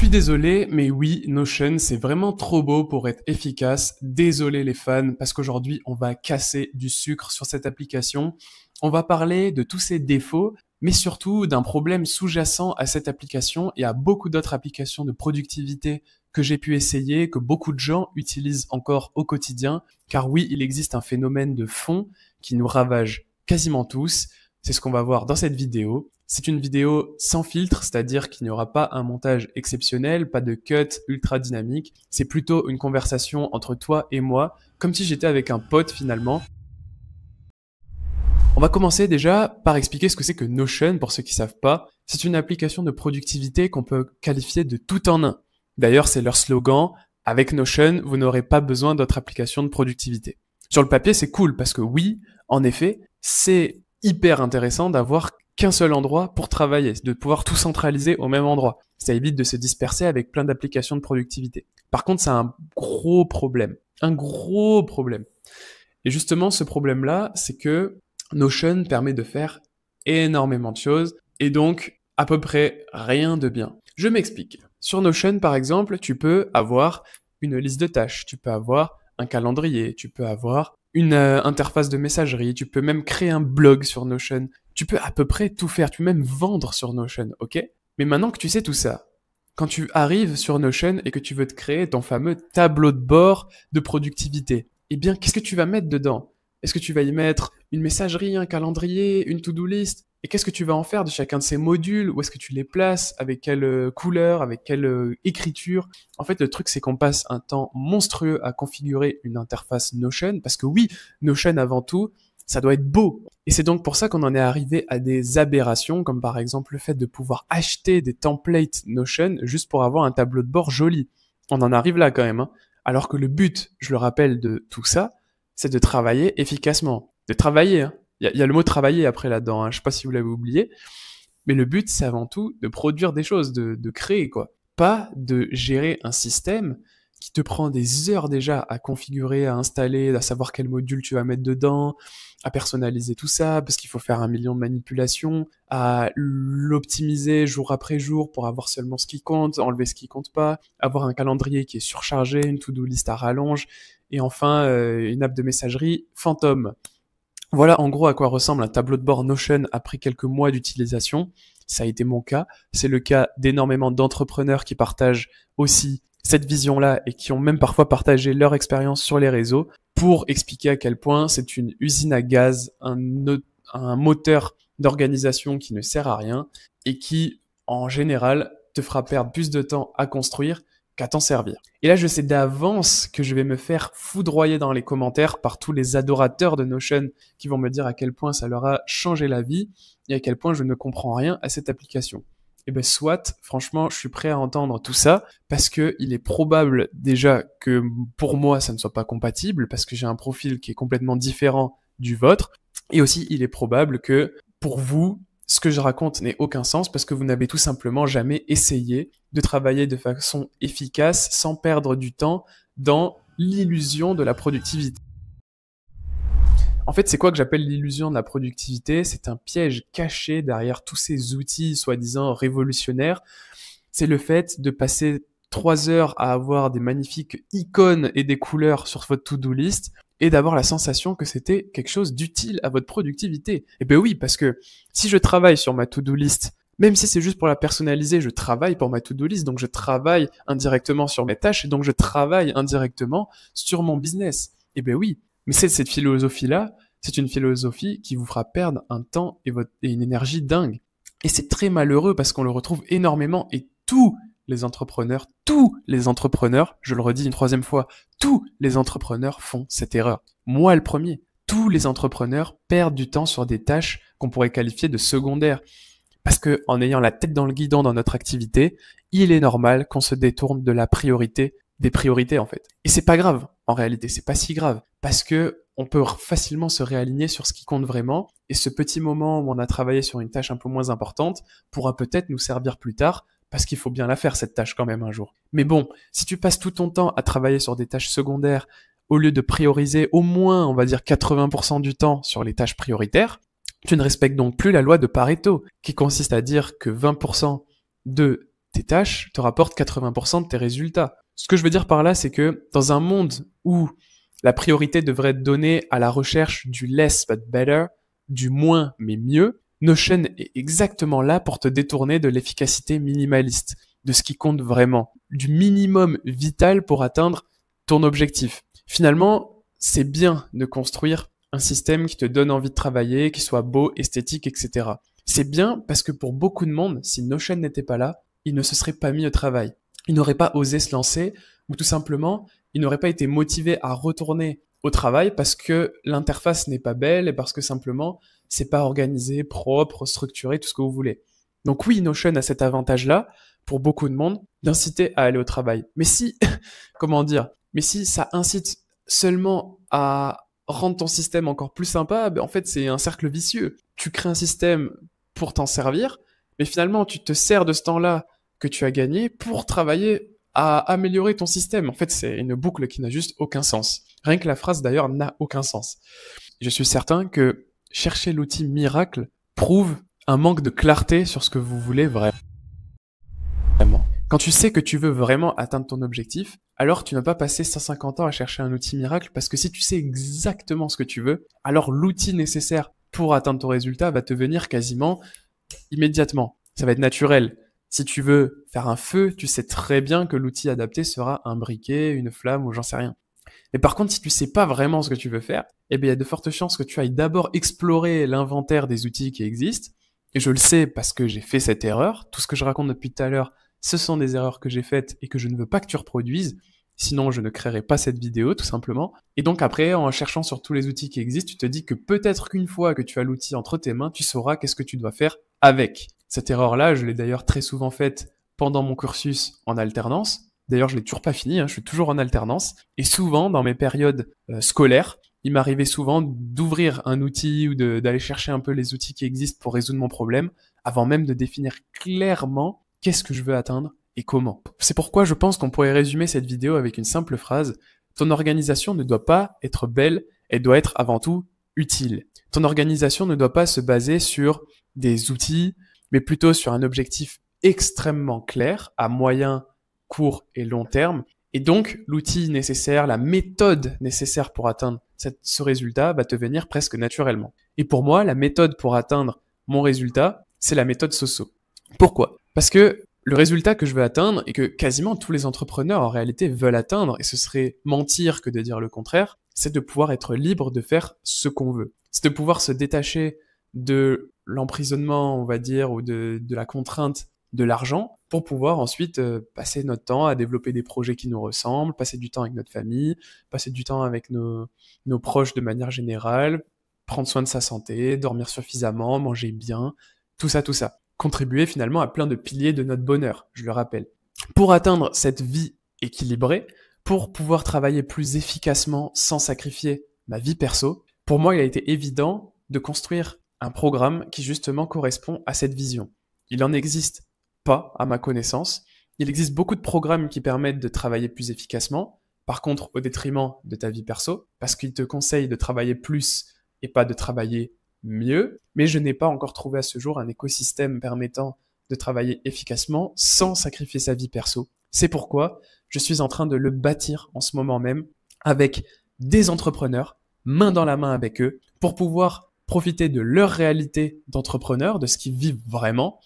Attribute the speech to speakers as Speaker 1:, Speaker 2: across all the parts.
Speaker 1: suis désolé, mais oui, Notion, c'est vraiment trop beau pour être efficace. Désolé les fans, parce qu'aujourd'hui, on va casser du sucre sur cette application. On va parler de tous ses défauts, mais surtout d'un problème sous-jacent à cette application et à beaucoup d'autres applications de productivité que j'ai pu essayer, que beaucoup de gens utilisent encore au quotidien. Car oui, il existe un phénomène de fond qui nous ravage quasiment tous. C'est ce qu'on va voir dans cette vidéo. C'est une vidéo sans filtre, c'est-à-dire qu'il n'y aura pas un montage exceptionnel, pas de cut ultra dynamique. C'est plutôt une conversation entre toi et moi, comme si j'étais avec un pote finalement. On va commencer déjà par expliquer ce que c'est que Notion, pour ceux qui savent pas. C'est une application de productivité qu'on peut qualifier de tout en un. D'ailleurs, c'est leur slogan. Avec Notion, vous n'aurez pas besoin d'autres applications de productivité. Sur le papier, c'est cool parce que oui, en effet, c'est hyper intéressant d'avoir qu'un seul endroit pour travailler, de pouvoir tout centraliser au même endroit. Ça évite de se disperser avec plein d'applications de productivité. Par contre, ça a un gros problème. Un gros problème. Et justement, ce problème-là, c'est que Notion permet de faire énormément de choses et donc à peu près rien de bien. Je m'explique. Sur Notion, par exemple, tu peux avoir une liste de tâches, tu peux avoir un calendrier, tu peux avoir une interface de messagerie, tu peux même créer un blog sur Notion, tu peux à peu près tout faire, tu peux même vendre sur Notion, ok? Mais maintenant que tu sais tout ça, quand tu arrives sur Notion et que tu veux te créer ton fameux tableau de bord de productivité, eh bien, qu'est-ce que tu vas mettre dedans? Est-ce que tu vas y mettre une messagerie, un calendrier, une to-do list? Et qu'est-ce que tu vas en faire de chacun de ces modules? Où est-ce que tu les places? Avec quelle couleur? Avec quelle écriture? En fait, le truc, c'est qu'on passe un temps monstrueux à configurer une interface Notion, parce que oui, Notion avant tout, ça doit être beau. Et c'est donc pour ça qu'on en est arrivé à des aberrations, comme par exemple le fait de pouvoir acheter des templates Notion juste pour avoir un tableau de bord joli. On en arrive là quand même, hein. Alors que le but, je le rappelle, de tout ça, c'est de travailler efficacement. De travailler, hein. Il y a le mot travailler après là-dedans, hein. Je sais pas si vous l'avez oublié. Mais le but, c'est avant tout de produire des choses, de créer, quoi. Pas de gérer un système qui te prend des heures déjà à configurer, à installer, à savoir quel module tu vas mettre dedans, à personnaliser tout ça, parce qu'il faut faire 1 million de manipulations, à l'optimiser jour après jour pour avoir seulement ce qui compte, enlever ce qui compte pas, avoir un calendrier qui est surchargé, une to-do list à rallonge, et enfin une app de messagerie fantôme. Voilà en gros à quoi ressemble un tableau de bord Notion après quelques mois d'utilisation. Ça a été mon cas. C'est le cas d'énormément d'entrepreneurs qui partagent aussi cette vision-là et qui ont même parfois partagé leur expérience sur les réseaux pour expliquer à quel point c'est une usine à gaz, un moteur d'organisation qui ne sert à rien et qui, en général, te fera perdre plus de temps à construire qu'à t'en servir. Et là, je sais d'avance que je vais me faire foudroyer dans les commentaires par tous les adorateurs de Notion qui vont me dire à quel point ça leur a changé la vie et à quel point je ne comprends rien à cette application. Et ben soit, franchement, je suis prêt à entendre tout ça parce que il est probable déjà que pour moi ça ne soit pas compatible parce que j'ai un profil qui est complètement différent du vôtre et aussi il est probable que pour vous ce que je raconte n'ait aucun sens parce que vous n'avez tout simplement jamais essayé de travailler de façon efficace sans perdre du temps dans l'illusion de la productivité. En fait, c'est quoi que j'appelle l'illusion de la productivité? C'est un piège caché derrière tous ces outils soi-disant révolutionnaires. C'est le fait de passer 3 heures à avoir des magnifiques icônes et des couleurs sur votre to-do list et d'avoir la sensation que c'était quelque chose d'utile à votre productivité. Et ben oui, parce que si je travaille sur ma to-do list, même si c'est juste pour la personnaliser, je travaille pour ma to-do list, donc je travaille indirectement sur mes tâches et donc je travaille indirectement sur mon business. Et ben oui, mais cette philosophie-là, c'est une philosophie qui vous fera perdre un temps et une énergie dingue. Et c'est très malheureux parce qu'on le retrouve énormément et tous les entrepreneurs, je le redis une 3e fois, tous les entrepreneurs font cette erreur. Moi le premier. Tous les entrepreneurs perdent du temps sur des tâches qu'on pourrait qualifier de secondaires. Parce que en ayant la tête dans le guidon dans notre activité, il est normal qu'on se détourne de la priorité, des priorités en fait. Et c'est pas grave, en réalité, c'est pas si grave. Parce que on peut facilement se réaligner sur ce qui compte vraiment, et ce petit moment où on a travaillé sur une tâche un peu moins importante pourra peut-être nous servir plus tard, parce qu'il faut bien la faire cette tâche quand même un jour. Mais bon, si tu passes tout ton temps à travailler sur des tâches secondaires, au lieu de prioriser au moins, on va dire 80% du temps sur les tâches prioritaires, tu ne respectes donc plus la loi de Pareto, qui consiste à dire que 20% de tes tâches te rapportent 80% de tes résultats. Ce que je veux dire par là, c'est que dans un monde où la priorité devrait être donnée à la recherche du less but better, du moins mais mieux, Notion est exactement là pour te détourner de l'efficacité minimaliste, de ce qui compte vraiment, du minimum vital pour atteindre ton objectif. Finalement, c'est bien de construire un système qui te donne envie de travailler, qui soit beau, esthétique, etc. C'est bien parce que pour beaucoup de monde, si Notion n'était pas là, il ne se serait pas mis au travail. Il n'aurait pas osé se lancer, ou tout simplement, il n'aurait pas été motivé à retourner au travail parce que l'interface n'est pas belle et parce que simplement, c'est pas organisé, propre, structuré, tout ce que vous voulez. Donc oui, Notion a cet avantage-là, pour beaucoup de monde, d'inciter à aller au travail. Mais si, comment dire, mais si ça incite seulement à rendre ton système encore plus sympa, ben en fait, c'est un cercle vicieux. Tu crées un système pour t'en servir, mais finalement, tu te sers de ce temps-là que tu as gagné pour travailler à améliorer ton système. En fait, c'est une boucle qui n'a juste aucun sens. Rien que la phrase, d'ailleurs, n'a aucun sens. Je suis certain que chercher l'outil miracle prouve un manque de clarté sur ce que vous voulez vraiment. Quand tu sais que tu veux vraiment atteindre ton objectif, alors tu n'as pas passé 150 ans à chercher un outil miracle, parce que si tu sais exactement ce que tu veux, alors l'outil nécessaire pour atteindre ton résultat va te venir quasiment immédiatement. Ça va être naturel. Si tu veux faire un feu, tu sais très bien que l'outil adapté sera un briquet, une flamme ou j'en sais rien. Mais par contre, si tu sais pas vraiment ce que tu veux faire, eh bien, il y a de fortes chances que tu ailles d'abord explorer l'inventaire des outils qui existent. Et je le sais parce que j'ai fait cette erreur. Tout ce que je raconte depuis tout à l'heure, ce sont des erreurs que j'ai faites et que je ne veux pas que tu reproduises. Sinon, je ne créerai pas cette vidéo, tout simplement. Et donc après, en cherchant sur tous les outils qui existent, tu te dis que peut-être qu'une fois que tu as l'outil entre tes mains, tu sauras qu'est-ce que tu dois faire avec. Cette erreur-là, je l'ai d'ailleurs très souvent faite pendant mon cursus en alternance. D'ailleurs, je l'ai toujours pas fini, je suis toujours en alternance. Et souvent, dans mes périodes scolaires, il m'arrivait souvent d'ouvrir un outil ou d'aller chercher un peu les outils qui existent pour résoudre mon problème, avant même de définir clairement qu'est-ce que je veux atteindre et comment. C'est pourquoi je pense qu'on pourrait résumer cette vidéo avec une simple phrase. Ton organisation ne doit pas être belle, elle doit être avant tout utile. Ton organisation ne doit pas se baser sur des outils, mais plutôt sur un objectif extrêmement clair, à moyen, court et long terme. Et donc, l'outil nécessaire, la méthode nécessaire pour atteindre ce résultat va te venir presque naturellement. Et pour moi, la méthode pour atteindre mon résultat, c'est la méthode SOSO. Pourquoi ? Parce que le résultat que je veux atteindre et que quasiment tous les entrepreneurs en réalité veulent atteindre, et ce serait mentir que de dire le contraire, c'est de pouvoir être libre de faire ce qu'on veut. C'est de pouvoir se détacher de l'emprisonnement, on va dire, ou de la contrainte de l'argent pour pouvoir ensuite passer notre temps à développer des projets qui nous ressemblent, passer du temps avec notre famille, passer du temps avec nos proches de manière générale, prendre soin de sa santé, dormir suffisamment, manger bien, tout ça. Contribuer finalement à plein de piliers de notre bonheur, je le rappelle. Pour atteindre cette vie équilibrée, pour pouvoir travailler plus efficacement sans sacrifier ma vie perso, pour moi, il a été évident de construire un programme qui justement correspond à cette vision. Il en existe pas, à ma connaissance. Il existe beaucoup de programmes qui permettent de travailler plus efficacement, par contre au détriment de ta vie perso, parce qu'ils te conseillent de travailler plus et pas de travailler mieux, mais je n'ai pas encore trouvé à ce jour un écosystème permettant de travailler efficacement sans sacrifier sa vie perso. C'est pourquoi je suis en train de le bâtir en ce moment même avec des entrepreneurs, main dans la main avec eux, pour pouvoir profiter de leur réalité d'entrepreneurs, de ce qu'ils vivent vraiment,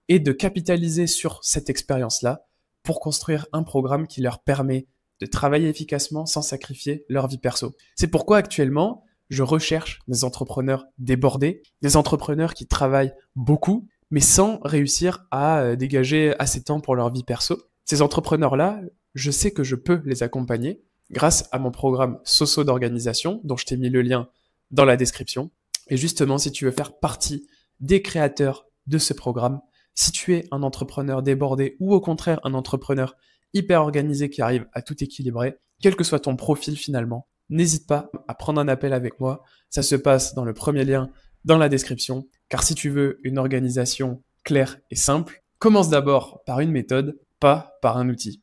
Speaker 1: et de capitaliser sur cette expérience-là pour construire un programme qui leur permet de travailler efficacement sans sacrifier leur vie perso. C'est pourquoi actuellement, je recherche des entrepreneurs débordés, des entrepreneurs qui travaillent beaucoup, mais sans réussir à dégager assez de temps pour leur vie perso. Ces entrepreneurs-là, je sais que je peux les accompagner grâce à mon programme SOSO d'organisation, dont je t'ai mis le lien dans la description. Et justement, si tu veux faire partie des créateurs de ce programme, si tu es un entrepreneur débordé ou au contraire un entrepreneur hyper organisé qui arrive à tout équilibrer, quel que soit ton profil finalement, n'hésite pas à prendre un appel avec moi. Ça se passe dans le premier lien dans la description. Car si tu veux une organisation claire et simple, commence d'abord par une méthode, pas par un outil.